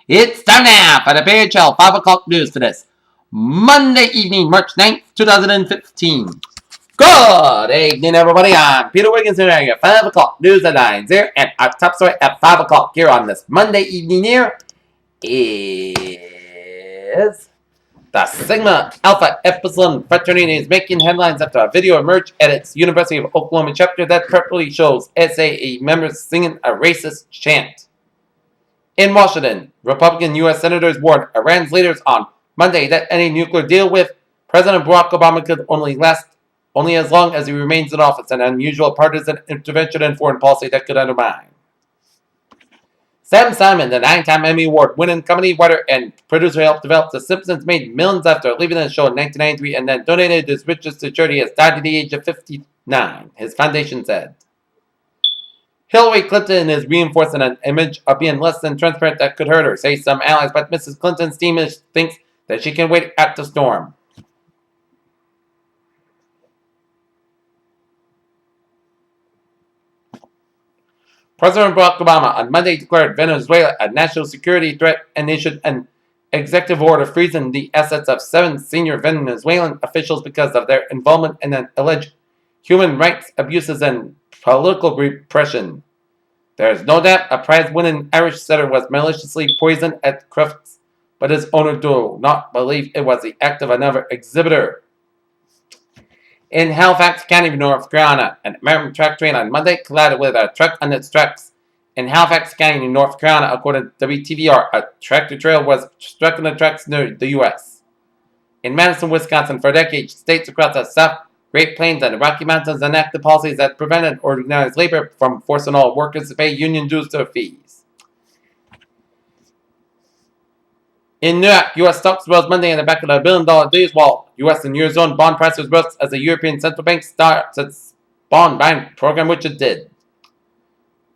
It's time now for the PHL 5 o'clock news for this Monday evening, March 9th, 2015. Good evening, everybody. I'm Peter Wiggins here at your 5 o'clock news headlines here, and our top story at 5 o'clock here on this Monday evening here is the Sigma Alpha Epsilon fraternity is making headlines after a video emerged at its University of Oklahoma chapter that purportedly shows SAE members singing a racist chant. In Washington, Republican U.S. senators warned Iran's leaders on Monday that any nuclear deal with President Barack Obama could only last as long as he remains in office, an unusual partisan intervention in foreign policy that could undermine. Sam Simon, the 9-time Emmy Award-winning comedy writer and producer, helped develop The Simpsons, made millions after leaving the show in 1993, and then donated his riches to charity. He has died at the age of 59, his foundation said. Hillary Clinton is reinforcing an image of being less than transparent that could hurt her, say some allies, but Mrs. Clinton's team thinks that she can wait out the storm. President Barack Obama on Monday declared Venezuela a national security threat and issued an executive order freezing the assets of 7 senior Venezuelan officials because of their involvement in an alleged human rights abuses and political repression. There is no doubt a prize-winning Irish setter was maliciously poisoned at Crufts, but his owner do not believe it was the act of another exhibitor. In Halifax County, North Carolina, an American truck train on Monday collided with a truck on its tracks. In Halifax County, North Carolina, according to WTVR, a tractor-trailer was struck on the tracks near the U.S. In Madison, Wisconsin, for decades, states across the South, Great Plains, and the Rocky Mountains enacted policies that prevented organized labor from forcing all workers to pay union dues or fees. In New York, U.S. stocks rose Monday on the back of the billion-dollar deals, while U.S. and Eurozone bond prices rose as the European Central Bank starts its bond buying program, which it did.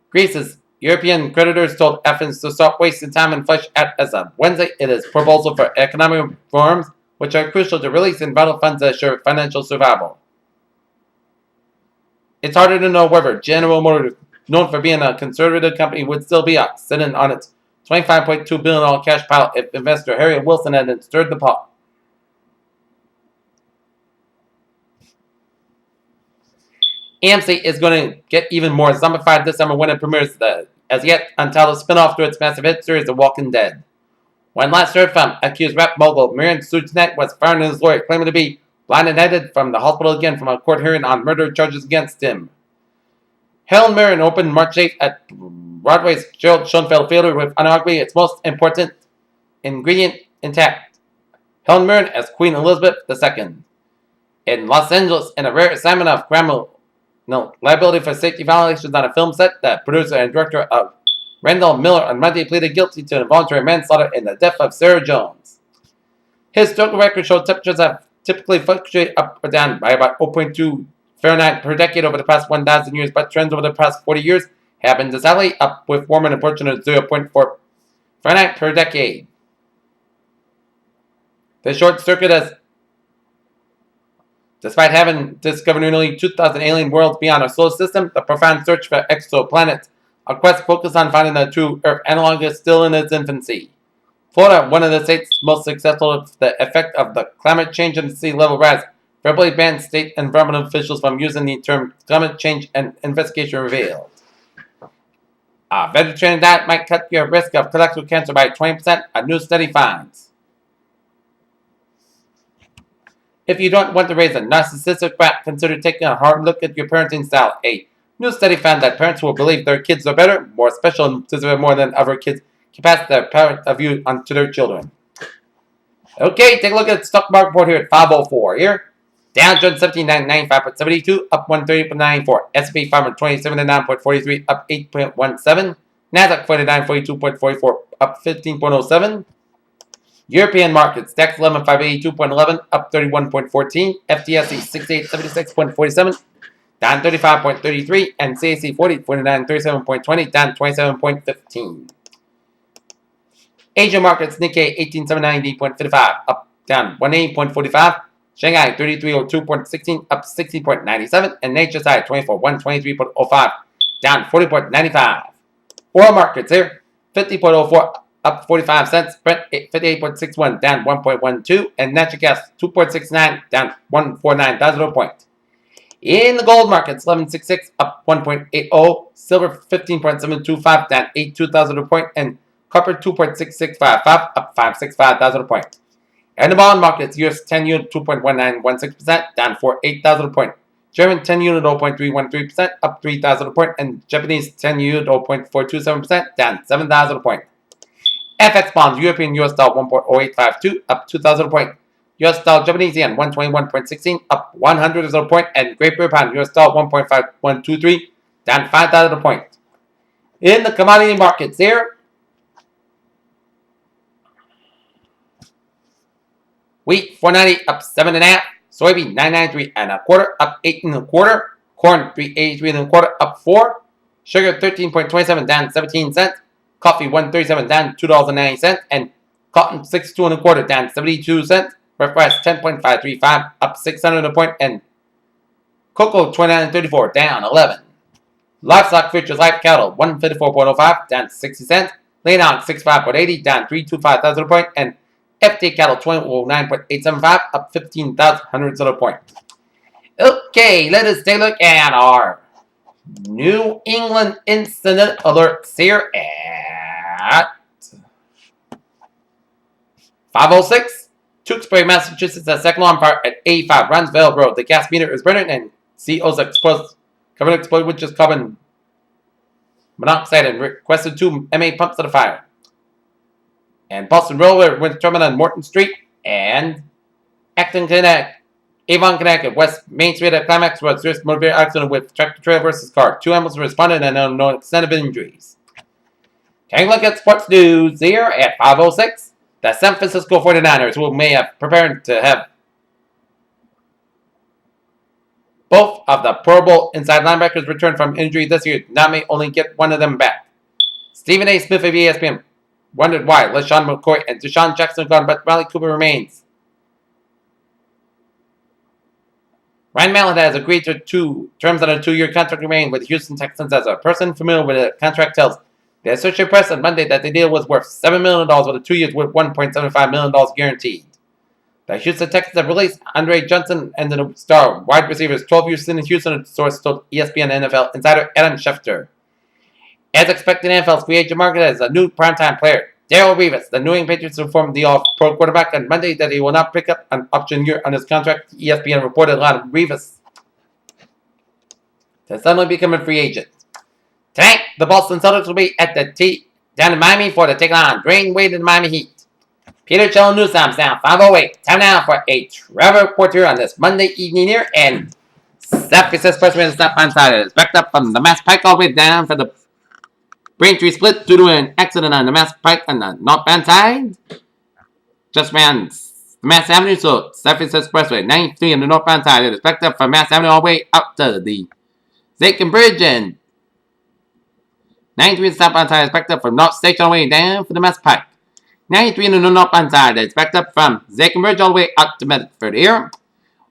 Greece's European creditors told Athens to stop wasting time and flesh out as of Wednesday its proposal for economic reforms, which are crucial to releasing vital funds that assure financial survival. It's harder to know whether General Motors, known for being a conservative company, would still be up, sitting on its $25.2 billion cash pile if investor Harriet Wilson hadn't stirred the pot. AMC is going to get even more zombified this summer when it premieres the as yet untitled spin-off to its massive hit series The Walking Dead. When last heard from, accused rap mogul Marion Suchnet was firing his lawyer, claiming to be blinded from the hospital again from a court hearing on murder charges against him. Helen Mirren opened March 8th at Broadway's Gerald Schoenfeld Theater with unarguably its most important ingredient intact. Helen Mirren as Queen Elizabeth II. In Los Angeles, in a rare assignment of criminal liability for safety violations on a film set, the producer and director of Randall Miller on Monday pleaded guilty to involuntary manslaughter in the death of Sarah Jones. His historical record showed temperatures have typically fluctuated up or down by about 0.2 Fahrenheit per decade over the past 1,000 years, but trends over the past 40 years have been decidedly up, with warming approaching at 0.4 Fahrenheit per decade. The short circuit has, despite having discovered nearly 2,000 alien worlds beyond our solar system, the profound search for exoplanets, a quest focused on finding the true Earth analog, is still in its infancy. Florida, one of the states most successful of the effect of the climate change and sea level rise, verbally banned state environmental officials from using the term climate change, and investigation revealed. A vegetarian diet might cut your risk of colorectal cancer by 20%, a new study finds. If you don't want to raise a narcissistic brat, consider taking a hard look at your parenting style. A new study found that parents who believe their kids are better, more special, and deserve more than other kids can pass their parent view onto their children. Okay, take a look at the stock market report here at 504 here. Dow Jones 17,995.72, up 130.94. S&P 527.43, up 8.17. Nasdaq 49.42.44, up 15.07. European markets, DAX 11,582.11, up 31.14. FTSE 6876.47, down 35.33. And CAC 4937.20, down 27.15. Asia markets, Nikkei 18790.55, up down 18.45. Shanghai 3302.16, up 60.97. And HSI 24123.05, down 40.95. Oil markets here, 50.04, up 45 cents. Brent 58.61 down 1.12, and natural gas 2.69 down 149 point. In the gold markets, 1166 up 1.80, silver 15.725 down 82 point, and copper 2.6655 up 565 point. In the bond markets, US 10 unit 2.1916% down 48 point. German 10 unit 0.313% up 3,000 point, and Japanese 10 unit 0.427% down 7,000 point. FX bonds, European US dollar 1.0852 up 2,000 point. US dollar Japanese yen 121.16 up 100 point, and Great Britain pound US dollar 1.5123 down 5,000 point. In the commodity markets here, wheat 490 up 7.5, soybean 993 and a quarter up 8 and a quarter, corn 383 and a quarter up 4, sugar 13.27 down 17 cents, coffee 137 down $2.90, and cotton 62 and a quarter down 72 cents. Red rice 10.535 up 600 a point, and cocoa 29.34 down 11. Livestock futures live cattle 154.05 down 60 cents. Lean hog 65.80 down 325,000 a point, and FT cattle 29.875 up 15,000 a point. Okay, let us take a look at our New England incident alerts here at 5:06. Tewksbury, Massachusetts, a second alarm fire at 85 Ransville Road. The gas meter is burning, and CO's exposed, carbon exploded, which is carbon monoxide, and requested 2 MA pumps to the fire. And Boston Railway went terminal on Morton Street, and Acton, Connecticut, Avon, Connecticut, West Main Street at Climax Road, serious motor vehicle accident with tractor trailer versus car. 2 ambulances responded and no extent of injuries. Taking a look at sports news here at 5:06. The San Francisco 49ers, who may have prepared to have both of the Pro Bowl inside linebackers return from injury this year, now may only get one of them back. Stephen A. Smith of ESPN wondered why LaShawn McCoy and Deshaun Jackson gone, but Riley Cooper remains. Ryan Mallett has agreed to 2 terms on a 2-year contract remaining with the Houston Texans. As a person familiar with the contract tells the Associated Press on Monday that the deal was worth $7 million with 2 years with $1.75 million guaranteed. The Houston Texans have released Andre Johnson and the star wide receivers 12 years in Houston, a source told ESPN NFL insider Adam Schefter. As expected, NFL's free agent market has a new primetime player, Darrelle Revis. The New England Patriots informed the All-Pro quarterback on Monday that he will not pick up an option year on his contract. ESPN reported a lot of Revis to suddenly become a free agent. Tonight, the Boston Celtics will be at the T down in Miami for the take on Dwayne Wade and the Miami Heat. Peter Chell News Times now 5:08. Time now for a travel report here on this Monday evening here, and South Pacific Expressway is stop on side. It's backed up from the Mass Pike all the way down for the Braintree split due to an accident on the Mass Pike on the northbound side. Just ran Mass Avenue, so South Pacific Expressway 93 on the northbound side. It is backed up from Mass Avenue all the way up to the Zakin Bridge, and 93 southbound side is backed up from North Station all the way down for the Mass Pike. 93 on the northbound side is backed up from Zakin Bridge all the way up to Medford here.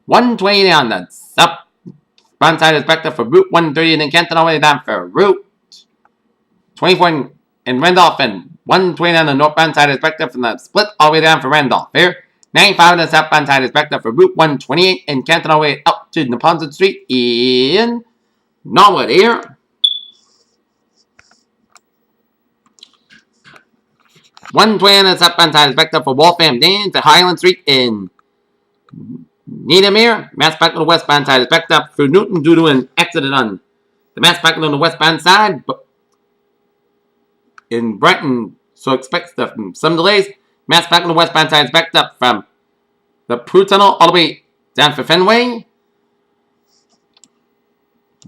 120 on the southbound side is backed up for Route 130 and then Canton all the way down for Route 24 in Randolph, and 120 on the northbound side is backed up from the split all the way down for Randolph here. 95 on the southbound side is backed up for Route 128 in Canton all the way up to Neponset Street in Norwood here. 120 on the southbound side is backed up for Waltham Dane to Highland Street in Needham here. Mass Pike on the westbound side is backed up through Newton due to an accident on the Mass Pike on the westbound side in Brighton, so expect some delays. Mass Pike on the westbound side is backed up from the Prue Tunnel all the way down for Fenway.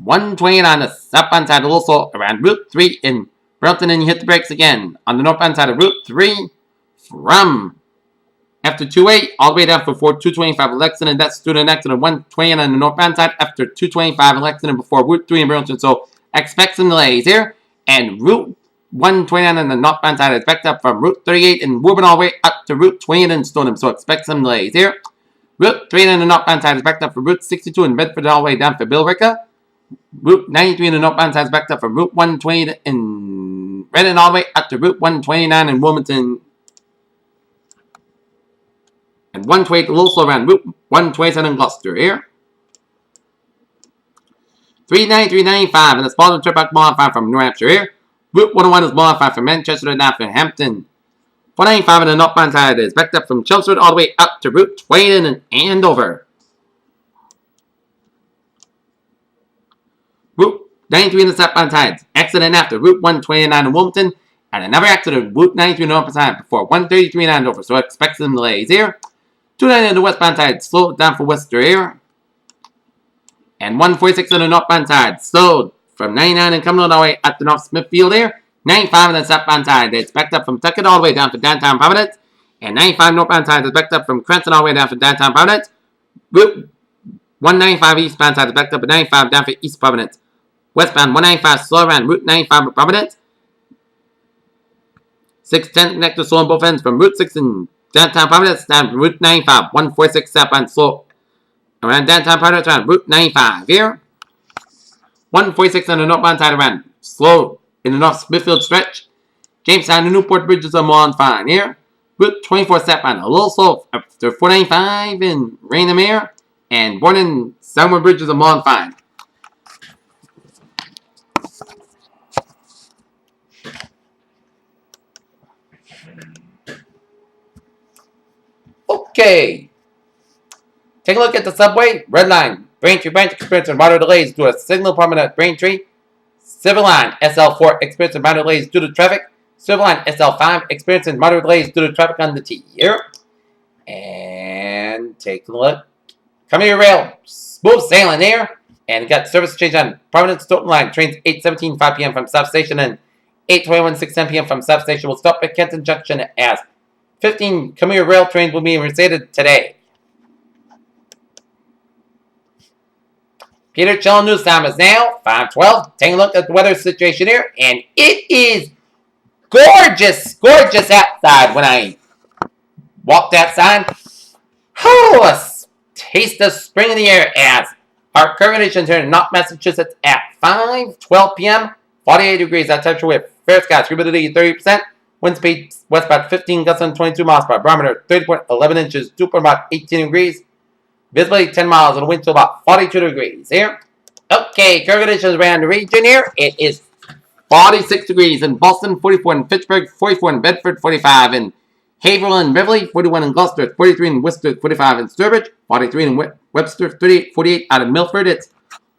120 on the southbound side also around Route 3 in Burlington, and you hit the brakes again on the northbound side of Route 3 from after 2-8 all the way down for 225 Lexington. That's due to an accident 120 on the northbound side after 225 Lexington before Route 3 in Burlington. So expect some delays here. And Route 129 on the northbound side is backed up from Route 38 in Woburn all the way up to Route 20 in Stoneham. So expect some delays here. Route 3 on the northbound side is backed up from Route 62 in Bedford all the way down for Billerica. Route 93 in the northbound side is backed up from Route 120 in running all the way up to Route 129 in Wilmington. And 128 a little slow around Route 127 in Gloucester here. 390, 395, and the Spalding Turnpike modified from New Hampshire here. Route 101 is modified from Manchester to Hampton. 495 in the northbound side is backed up from Chelmsford all the way up to Route 20 and Andover. Route 93 in the southbound side. Accident after Route 129 in Wilmington. And another accident Route 93 in the northbound side before 133 in Andover. So expect some delays here. 290 in the westbound side. Slowed down for Worcester here. And 146 on the northbound side. Slowed from 99 and coming all the way up to North Smithfield here. 95 on the southbound side. It's backed up from Tuckett all the way down to downtown Providence. And 95 northbound side is backed up from Cranston all the way down to downtown Providence. Route 195 eastbound side is backed up at 95 down for East Providence. Westbound 195 slow around Route 95 at Providence. 610 connector slow on both ends from Route 6 in downtown Providence down to Route 95. 146 southbound slow around downtown Providence around Route 95 here. 146 on the northbound side around slow in the North Smithfield stretch. Jamestown and Newport bridges are on fine here. Route 24 southbound a little slow after 495 in Rainham. And Borden Summer bridges are on fine. Okay. Take a look at the subway. Red line. Braintree branch experiencing moderate delays due to a signal problem at Braintree. Silver line SL4 experiencing moderate delays due to traffic. Silver line SL5 experiencing moderate delays due to traffic on the T here. And take a look. Commuter rail. Smooth sailing here. And got service change on Providence Stoughton line. Trains 8:17 5 p.m. from South Station and 8:21 6:10 p.m. from South Station will stop at Kenton Junction as 15 commuter rail trains will be reinstated today. Peter Chillen News time is now 5:12. Take a look at the weather situation here, and it is gorgeous, gorgeous outside. When I walked outside, oh, a taste of spring in the air as our current conditions here in North Massachusetts at 5:12 p.m. 48 degrees. That temperature with fair skies, humidity 30%. Wind speed west about 15 gusts and 22 miles per barometer. 30.11 inches. Dew point about 18 degrees. Visibility 10 miles and the wind to about 42 degrees here. Okay, current conditions around the region here. It is 46 degrees in Boston, 44 in Pittsburgh, 44 in Bedford, 45 in Haverhill and Beverly, 41 in Gloucester, 43 in Worcester, 45 in Sturbridge, 43 in Webster, 48 out of Milford. It's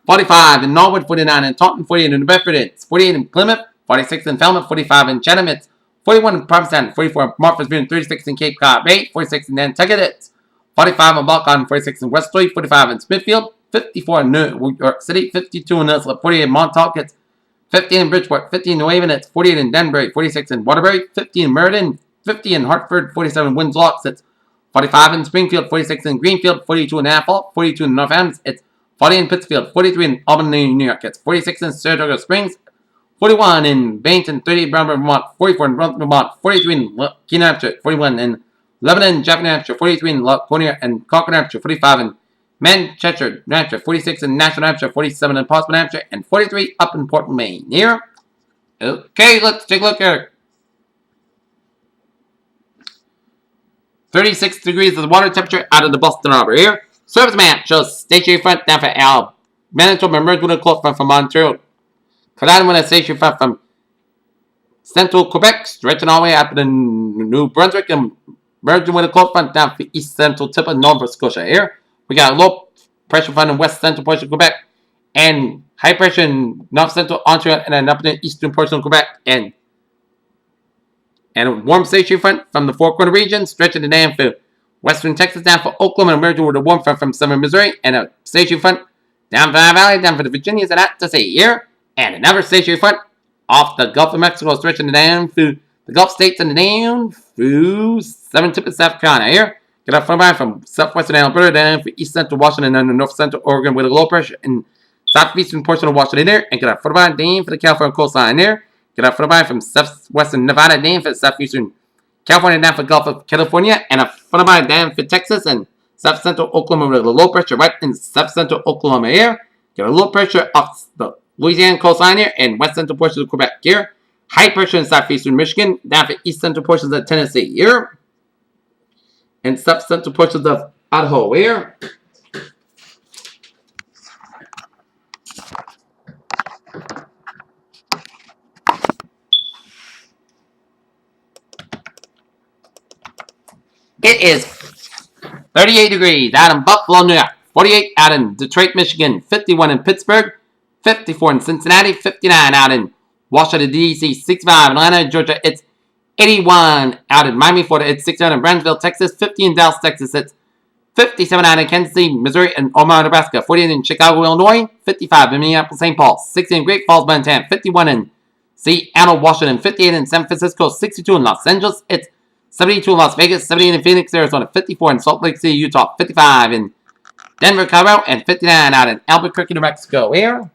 45 in Norwood, 49 in Taunton, 48 in New Bedford. It's 48 in Plymouth, 46 in Falmouth, 45 in Chatham. It's 41 in Provincetown, 44 in Martha's 36 in Cape Cod Bay, 46 in Nantucket. It's 45 in Balcon, 46 in Westerly, 45 in Smithfield, 54 in New York City, 52 in Islip, 48 in Montauk, it's 50 in Bridgeport, 50 in New Haven, it's 48 in Danbury, 46 in Waterbury, 50 in Meriden, 50 in Hartford, 47 in Windsor, it's 45 in Springfield, 46 in Greenfield, 42 in Norfolk, 42 in Northampton, it's 40 in Pittsfield, 43 in Albany, New York, it's 46 in Saratoga Springs, 41 in Bainton, 38 in Brownburg, Vermont, 44 in Brunton, Vermont, 43 in Keene, Hampshire, 41 in Lebanon, Japan, Hampshire, 43 in Laconia and Concord, Hampshire, 45 in Manchester, New Hampshire, 46 in Nashville, Hampshire, 47 in Portsmouth, Hampshire, and 43 up in Portland, Maine. Here. Okay, let's take a look here. 36 degrees is the water temperature out of the Boston Harbor here. Service map shows stationary front down for Al. Manitoba merged with a close front from Ontario. Colliding with a stationary front from central Quebec, stretching all the way up to the New Brunswick and merging with a cold front down for east central tip of Nova Scotia here. We got a low pressure front in west central portion of Quebec and high pressure in north central Ontario and then up in the eastern portion of Quebec and a warm stationary front from the Four Corner region stretching the down for western Texas down for Oklahoma and merging with a warm front from southern Missouri and a stationary front down for the Valley down for the Virginias and out to sea here. And another stationary front off the Gulf of Mexico stretching down through the Gulf States and down through southern tip of South Carolina here. Get up from southwestern Alberta down for east central Washington and north central Oregon with a low pressure in southeastern portion of Washington there. And get up down for the California coastline there. Get up from southwestern Nevada down for southeastern California down for Gulf of California. And up down for Texas and south central Oklahoma with a low pressure right in south central Oklahoma here. Get a low pressure off the Louisiana coastline here and west central portion of Quebec here. high pressure in southeastern Michigan, down for east central portions of Tennessee here, and south central portions of Idaho here. It is 38 degrees out in Buffalo, New York, 48 out in Detroit, Michigan, 51 in Pittsburgh, 54 in Cincinnati, 59 out in Washington, D.C., 65 in Atlanta, Georgia. It's 81 out in Miami, Florida. It's 69 in Brownsville, Texas, 50 in Dallas, Texas. It's 57 out in Kansas City, Missouri, and Omaha, Nebraska. 48 in Chicago, Illinois. 55 in Minneapolis, St. Paul. 60 in Great Falls, Montana. 51 in Seattle, Washington. 58 in San Francisco. 62 in Los Angeles. It's 72 in Las Vegas. 78 in Phoenix, Arizona. 54 in Salt Lake City, Utah. 55 in Denver, Colorado. And 59 out in Albuquerque, New Mexico. Here.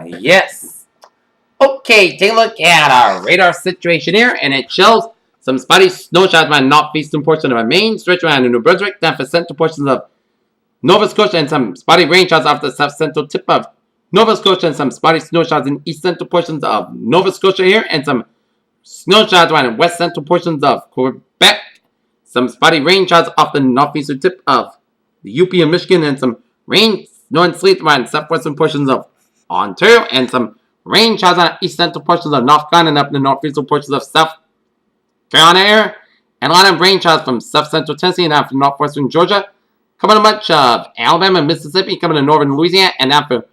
Yes. Okay, take a look at our radar situation here, and it shows some spotty snow showers around northeastern portion of Maine, stretch around New Brunswick, down for central portions of Nova Scotia, and some spotty rain showers off the south central tip of Nova Scotia, and some spotty snow showers in east central portions of Nova Scotia here, and some snow showers around west central portions of Quebec, some spotty rain showers off the northeastern tip of the UP and Michigan, and some rain, snow, and sleet around southwestern portions of Ontario, and some rain showers on east central portions of North Carolina and up in the northeastern portions of South Carolina area, and a lot of rain showers from south central Tennessee and out from northwestern Georgia, coming to much of Alabama and Mississippi, coming to northern Louisiana, and down for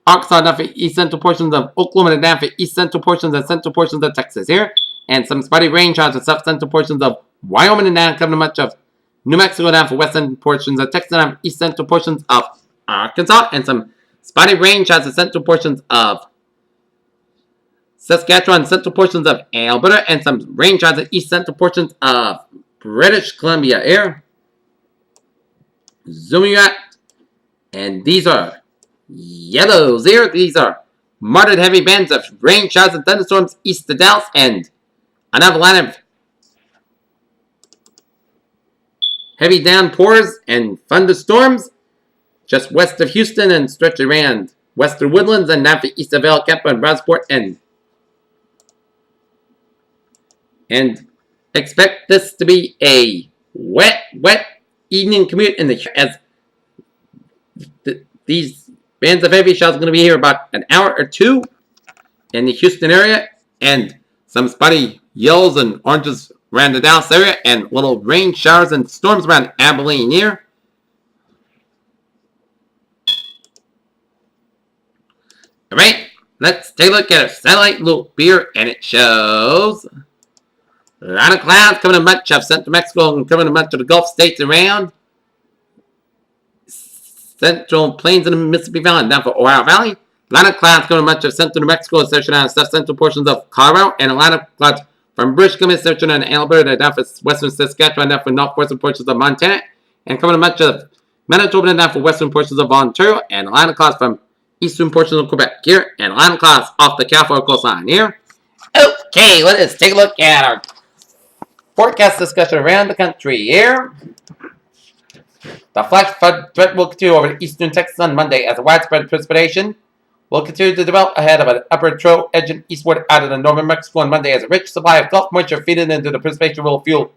Arkansas, down for east central portions of Oklahoma, and down for east central portions and central portions of Texas here, and some spotty rain showers for south central portions of Wyoming, and down coming to much of New Mexico, down for west central portions of Texas, and down for east central portions of Arkansas, and some spotty rain showers for central portions of Saskatchewan, central portions of Alberta, and some rain showers in east central portions of British Columbia here. Zooming out, and these are yellows here. These are moderate heavy bands of rain showers and thunderstorms east of Dallas, and another line of heavy downpours and thunderstorms just west of Houston and stretch around western Woodlands and down to east of El Capo and Brownsport, and expect this to be a wet evening commute in the as these bands of heavy showers are going to be here about an hour or two in the Houston area, and some spotty yellows and oranges around the Dallas area, and little rain showers and storms around Abilene here. Alright, let's take a look at our satellite loop here, and it shows a lot of clouds coming to much of central Mexico and coming to much of the Gulf states around central plains in the Mississippi Valley and down for Ohio Valley. A lot of clouds coming to much of central New Mexico, searching on south central portions of Colorado, and a lot of clouds from British Columbia, searching on Alberta, down for western Saskatchewan, down for northwestern portions of Montana, and coming to much of Manitoba, and down for western portions of Ontario, and a lot of clouds from eastern portions of Quebec here, and a lot of clouds off the California coastline here. Okay, let us take a look at our forecast discussion around the country here. The flash flood threat will continue over eastern Texas on Monday as a widespread precipitation will continue to develop ahead of an upper trough edging eastward out of the northern Mexico on Monday as a rich supply of Gulf moisture feeding into the precipitation will fuel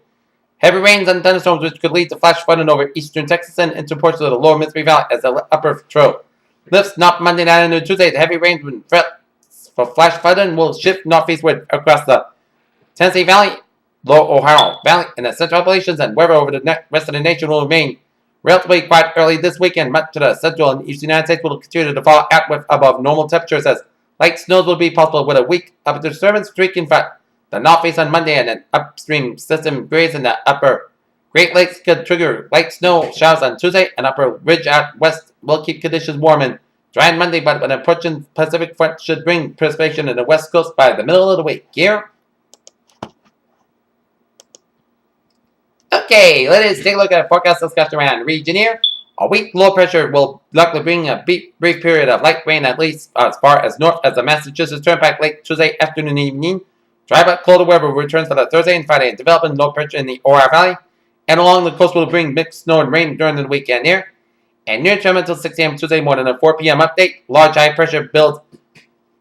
heavy rains and thunderstorms which could lead to flash flooding over eastern Texas and into portions of the lower Mississippi Valley as the upper trough lifts north Monday night into Tuesday. The heavy rains and threats for flash flooding will shift northeastward across the Tennessee Valley, Lower Ohio Valley, and the Central Appalachians, and weather over the rest of the nation will remain relatively quiet early this weekend. Much of the central and eastern United States will continue to fall out with above normal temperatures as Light snows will be possible with a weak upper disturbance streak in front. The northeast on Monday and an upstream system graze in the upper Great Lakes could trigger light snow showers on Tuesday, and upper ridge out west will keep conditions warm and dry on Monday, but an approaching Pacific front should bring precipitation in the west coast by the middle of the week. Here. Okay, let us take a look at a forecast discussion around the region here. A weak low pressure will likely bring a brief period of light rain at least as far as north as the Massachusetts Turnpike late Tuesday afternoon and evening. Dry but colder weather returns for the Thursday and Friday, and developing low pressure in the Oro Valley and along the coast will bring mixed snow and rain during the weekend here. And near term until 6 a.m. Tuesday morning, a 4 p.m. update. Large high pressure builds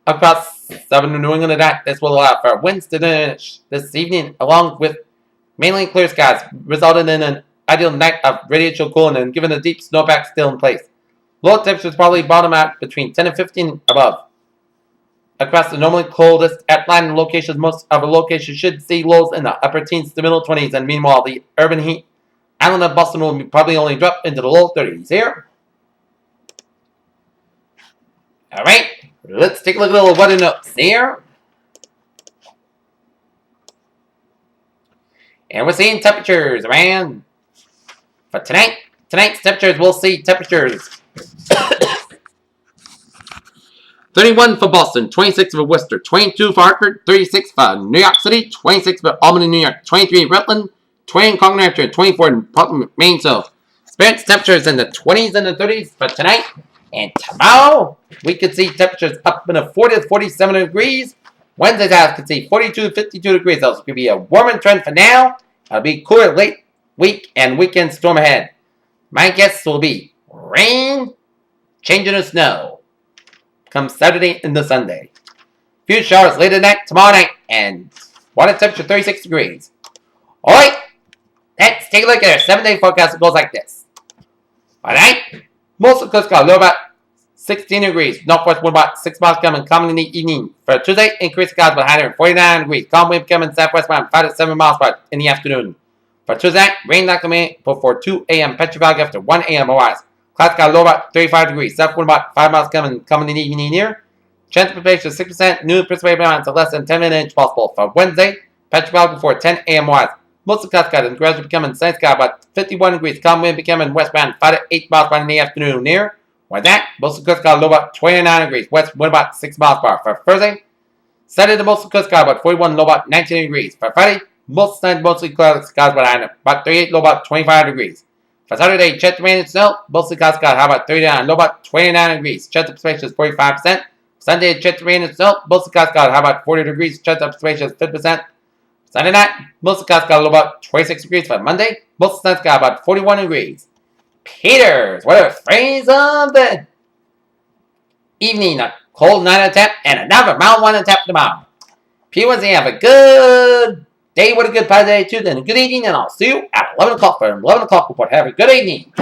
across southern New England and this will allow for winds to diminish this evening, along with mainly clear skies, resulting in an ideal night of radiational cooling and given the deep snowpack still in place. Low temperatures probably bottom out between 10 and 15 above. Across the normally coldest Atlantic locations, most of the locations should see lows in the upper teens to middle 20s, and meanwhile, the urban heat island of Boston will probably only drop into the low 30s here. Alright, let's take a look at a little weather notes here. And we're seeing temperatures around for tonight. Tonight's temperatures, we'll see temperatures 31 for Boston, 26 for Worcester, 22 for Hartford, 36 for New York City, 26 for Albany, New York, 23 in Rutland, 20 in Concord, New Hampshire, 24 in Portland, Maine. So, experience temperatures in the 20s and the 30s for tonight. And tomorrow, we could see temperatures up in the 40 to 47 degrees. Wednesday's house could see 42 to 52 degrees. So, it's going to be a warmer trend for now. It'll be cooler late week and weekend storm ahead. My guess will be rain, changing to snow come Saturday into Sunday. Few showers later tonight, tomorrow night, and water temperature 36 degrees. Alright, let's take a look at our 7-day forecast. It goes like this. Alright, most of the coast got low about 16 degrees. Northwest wind about 6 miles coming in the evening. For Tuesday, increased clouds about 149 degrees. Calm wind coming southwest around 5 to 7 miles per hour in the afternoon. For Tuesday, rain likely before 2 a.m. Petro Valley after 1 a.m. otherwise. Clouds got low about 35 degrees. South wind about 5 miles coming in the evening here. Chance of precipitation 6%. New precipitation amounts of less than 10 inches possible. For Wednesday, Petro Valley before 10 a.m. wise. Most of the clouds got and gradually becoming sunny sky about 51 degrees. Calm wind becoming westbound 5 to 8 miles per hour in the afternoon here. With that, most of the coast got low about 29 degrees. West wind about 6 miles per hour. For Thursday, Saturday, the most of the coast got about 41, low about 19 degrees. For Friday, mostly clouds about 38, low about 25 degrees. For Saturday, chance of rain and snow, mostly clouds got high about 39, low about 29 degrees. Chance of precipitation is 45%. Sunday, chance of rain and snow, mostly clouds got high about 40 degrees. Chance of precipitation is 50%. Sunday night, mostly clouds got low about 26 degrees. For Monday, most of the got about 41 degrees. Peters, what a phrase of the evening. A cold night on tap and another mild one on tap tomorrow. P1, have a good day with a good positive attitude and a good evening, and I'll see you at 11 o'clock for an 11 o'clock report. Have a good evening.